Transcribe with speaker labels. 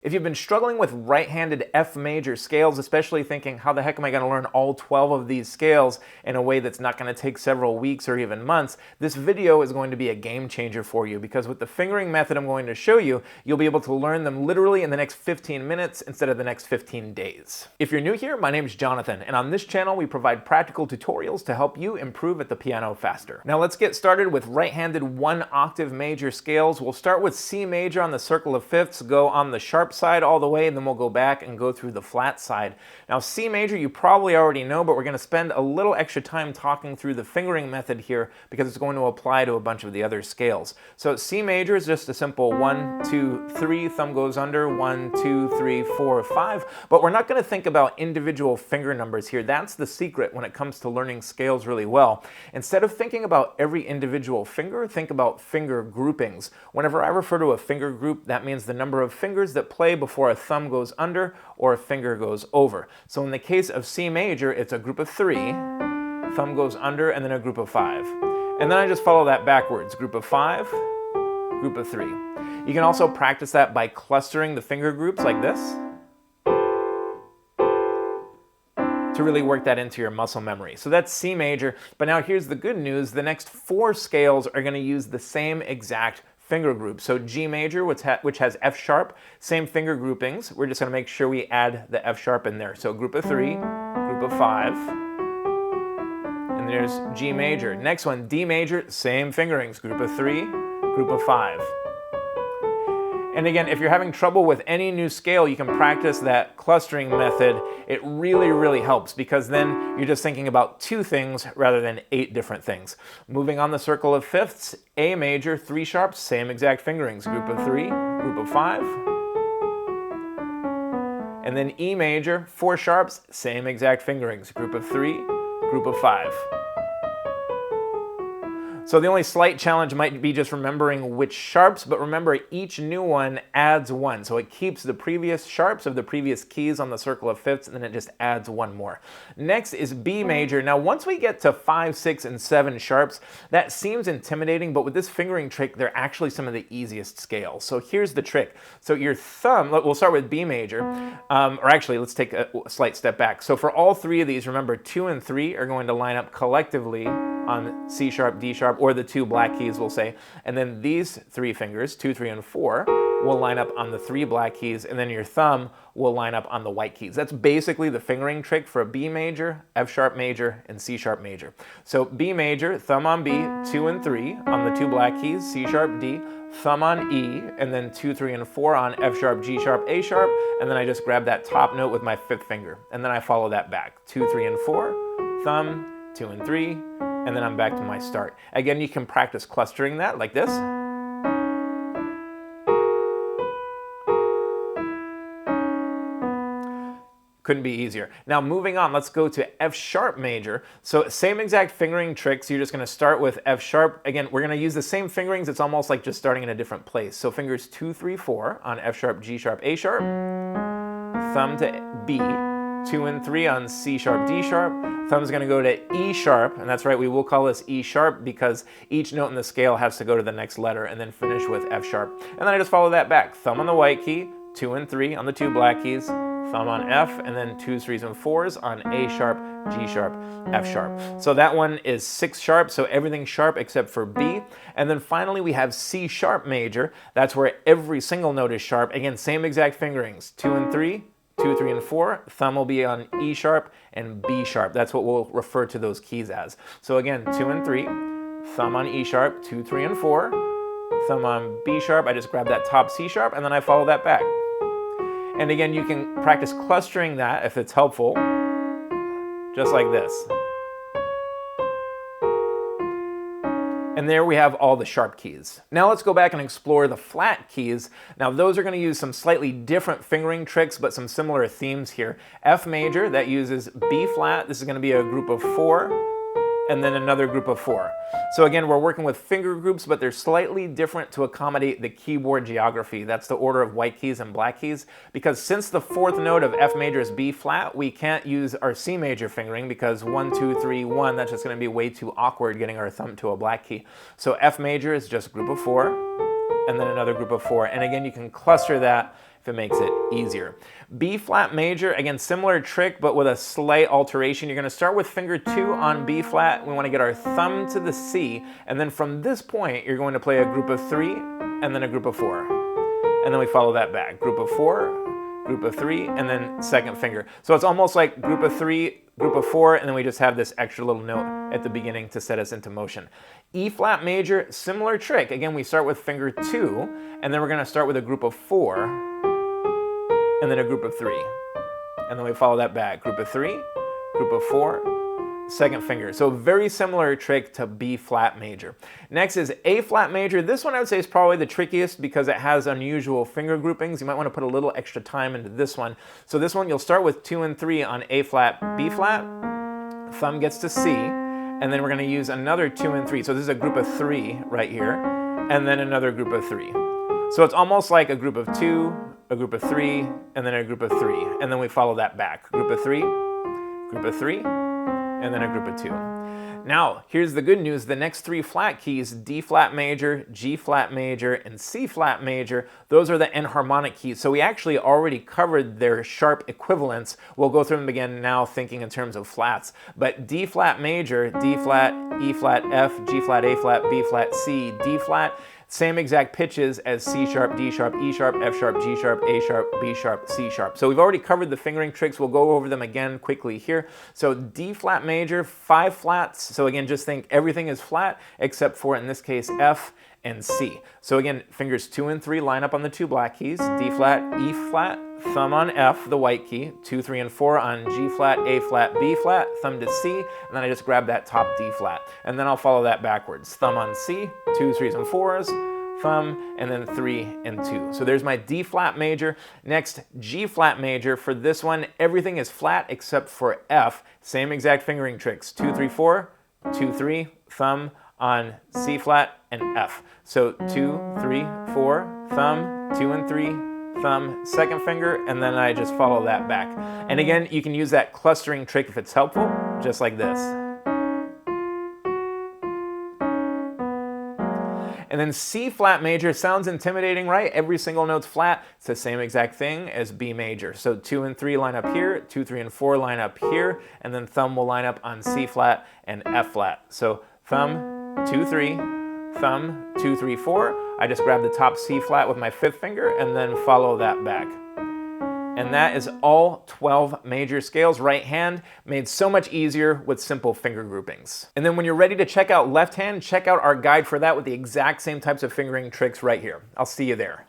Speaker 1: If you've been struggling with right-handed F major scales, especially thinking, how the heck am I going to learn all 12 of these scales in a way that's not going to take several weeks or even months, this video is going to be a game changer for you, because with the fingering method I'm going to show you, you'll be able to learn them literally in the next 15 minutes instead of the next 15 days. If you're new here, my name is Jonathan, and on this channel we provide practical tutorials to help you improve at the piano faster. Now let's get started with right-handed 1-octave major scales. We'll start with C major on the circle of fifths, go on the sharp side all the way, and then we'll go back and go through the flat side. Now C major you probably already know, but we're going to spend a little extra time talking through the fingering method here because it's going to apply to a bunch of the other scales. So C major is just a simple 1, 2, 3, thumb goes under, 1, 2, 3, 4, 5, but we're not going to think about individual finger numbers here. That's the secret when it comes to learning scales really well. Instead of thinking about every individual finger, think about finger groupings. Whenever I refer to a finger group, that means the number of fingers that play before a thumb goes under or a finger goes over. So in the case of C major, it's a group of 3, thumb goes under, and then a group of 5. And then I just follow that backwards, group of 5, group of 3. You can also practice that by clustering the finger groups like this to really work that into your muscle memory. So that's C major, but now here's the good news. The next 4 scales are going to use the same exact finger group. So G major, which has F sharp, same finger groupings. We're just going to make sure we add the F sharp in there. So group of 3, group of 5, and there's G major. Next one, D major, same fingerings, group of 3, group of 5. And again, if you're having trouble with any new scale, you can practice that clustering method. It really helps, because then you're just thinking about 2 things rather than 8 different things. Moving on the circle of fifths, A major, 3 sharps, same exact fingerings, group of 3, group of 5. And then E major, 4 sharps, same exact fingerings, group of 3, group of 5. So the only slight challenge might be just remembering which sharps, but remember each new one adds 1. So it keeps the previous sharps of the previous keys on the circle of fifths, and then it just adds 1 more. Next is B major. Now once we get to 5, 6, and 7 sharps, that seems intimidating, but with this fingering trick, they're actually some of the easiest scales. So here's the trick. So your thumb, we'll start with B major, or actually let's take a slight step back. So for all 3 of these, remember 2 and 3 are going to line up collectively on C sharp, D sharp, or the 2 black keys, we'll say. And then these 3 fingers, 2, 3, and 4, will line up on the 3 black keys, and then your thumb will line up on the white keys. That's basically the fingering trick for a B major, F sharp major, and C sharp major. So B major, thumb on B, 2 and 3 on the 2 black keys, C sharp, D, thumb on E, and then 2, 3, and 4 on F sharp, G sharp, A sharp, and then I just grab that top note with my 5th finger, and then I follow that back. 2, 3, and 4, thumb, 2 and 3, and then I'm back to my start. Again, you can practice clustering that like this. Couldn't be easier. Now moving on, let's go to F sharp major. So same exact fingering tricks. You're just going to start with F sharp. Again, we're going to use the same fingerings. It's almost like just starting in a different place. So fingers 2, 3, 4 on F sharp, G sharp, A sharp, thumb to B, 2 and 3 on C sharp, D sharp, thumb's going to go to E sharp, and that's right, we will call this E sharp because each note in the scale has to go to the next letter, and then finish with F sharp. And then I just follow that back. Thumb on the white key, 2 and 3 on the 2 black keys, thumb on F, and then 2s, 3s, and 4s on A sharp, G sharp, F sharp. So that one is 6 sharp, so everything sharp except for B. And then finally we have C sharp major. That's where every single note is sharp. Again, same exact fingerings, 2 and 3, 2, 3, and 4. Thumb will be on E sharp and B sharp. That's what we'll refer to those keys as. So again, 2 and 3, thumb on E sharp, 2, 3, and 4. Thumb on B sharp, I just grab that top C sharp, and then I follow that back. And again, you can practice clustering that if it's helpful, just like this. And there we have all the sharp keys. Now let's go back and explore the flat keys. Now those are going to use some slightly different fingering tricks, but some similar themes here. F major, that uses B flat. This is going to be a group of 4, and then another group of 4. So again, we're working with finger groups, but they're slightly different to accommodate the keyboard geography. That's the order of white keys and black keys, because since the 4th note of F major is B flat, we can't use our C major fingering because 1, 2, 3, 1, that's just going to be way too awkward getting our thumb to a black key. So F major is just a group of 4, and then another group of 4. And again, you can cluster that if it makes it easier. B flat major, again, similar trick, but with a slight alteration. You're gonna start with finger 2 on B flat. We wanna get our thumb to the C, and then from this point, you're going to play a group of 3, and then a group of 4. And then we follow that back. Group of 4, group of 3, and then second finger. So it's almost like group of 3, group of 4, and then we just have this extra little note at the beginning to set us into motion. E flat major, similar trick. Again, we start with finger 2, and then we're gonna start with a group of 4, and then a group of 3. And then we follow that back. Group of 3, group of 4, second finger. So very similar trick to B flat major. Next is A flat major. This one I would say is probably the trickiest because it has unusual finger groupings. You might want to put a little extra time into this one. So this one you'll start with 2 and 3 on A flat, B flat, thumb gets to C, and then we're going to use another 2 and 3. So this is a group of 3 right here, and then another group of 3. So it's almost like a group of 2, a group of 3, and then a group of 3. And then we follow that back. Group of 3, group of 3, and then a group of 2. Now, here's the good news. The next 3 flat keys, D flat major, G flat major, and C flat major, those are the enharmonic keys. So we actually already covered their sharp equivalents. We'll go through them again now thinking in terms of flats. But D flat major, D flat, E flat, F, G flat, A flat, B flat, C, D flat, same exact pitches as C sharp, D sharp, E sharp, F sharp, G sharp, A sharp, B sharp, C sharp. So we've already covered the fingering tricks. We'll go over them again quickly here. So D flat major, 5 flats. So again, just think everything is flat except for, in this case, F and C. So again, fingers 2 and 3 line up on the 2 black keys, D flat, E flat, thumb on F, the white key, 2, 3, and 4 on G flat, A flat, B flat, thumb to C, and then I just grab that top D flat. And then I'll follow that backwards. Thumb on C, 2, 3s, and 4s, thumb, and then 3 and 2. So there's my D flat major. Next, G flat major. For this one, everything is flat except for F. Same exact fingering tricks. 2, 3, 4, 2, 3, thumb on C flat and F. So 2, 3, 4, thumb, 2 and 3, thumb, second finger, and then I just follow that back. And again, you can use that clustering trick if it's helpful, just like this. And then C flat major sounds intimidating, right? Every single note's flat. It's the same exact thing as B major. So 2 and 3 line up here, 2, 3, and 4 line up here, and then thumb will line up on C flat and F flat. So thumb, 2, 3, thumb, 2, 3, 4. I just grab the top C flat with my 5th finger and then follow that back. And that is all 12 major scales, right hand, made so much easier with simple finger groupings. And then when you're ready to check out left hand, check out our guide for that with the exact same types of fingering tricks right here. I'll see you there.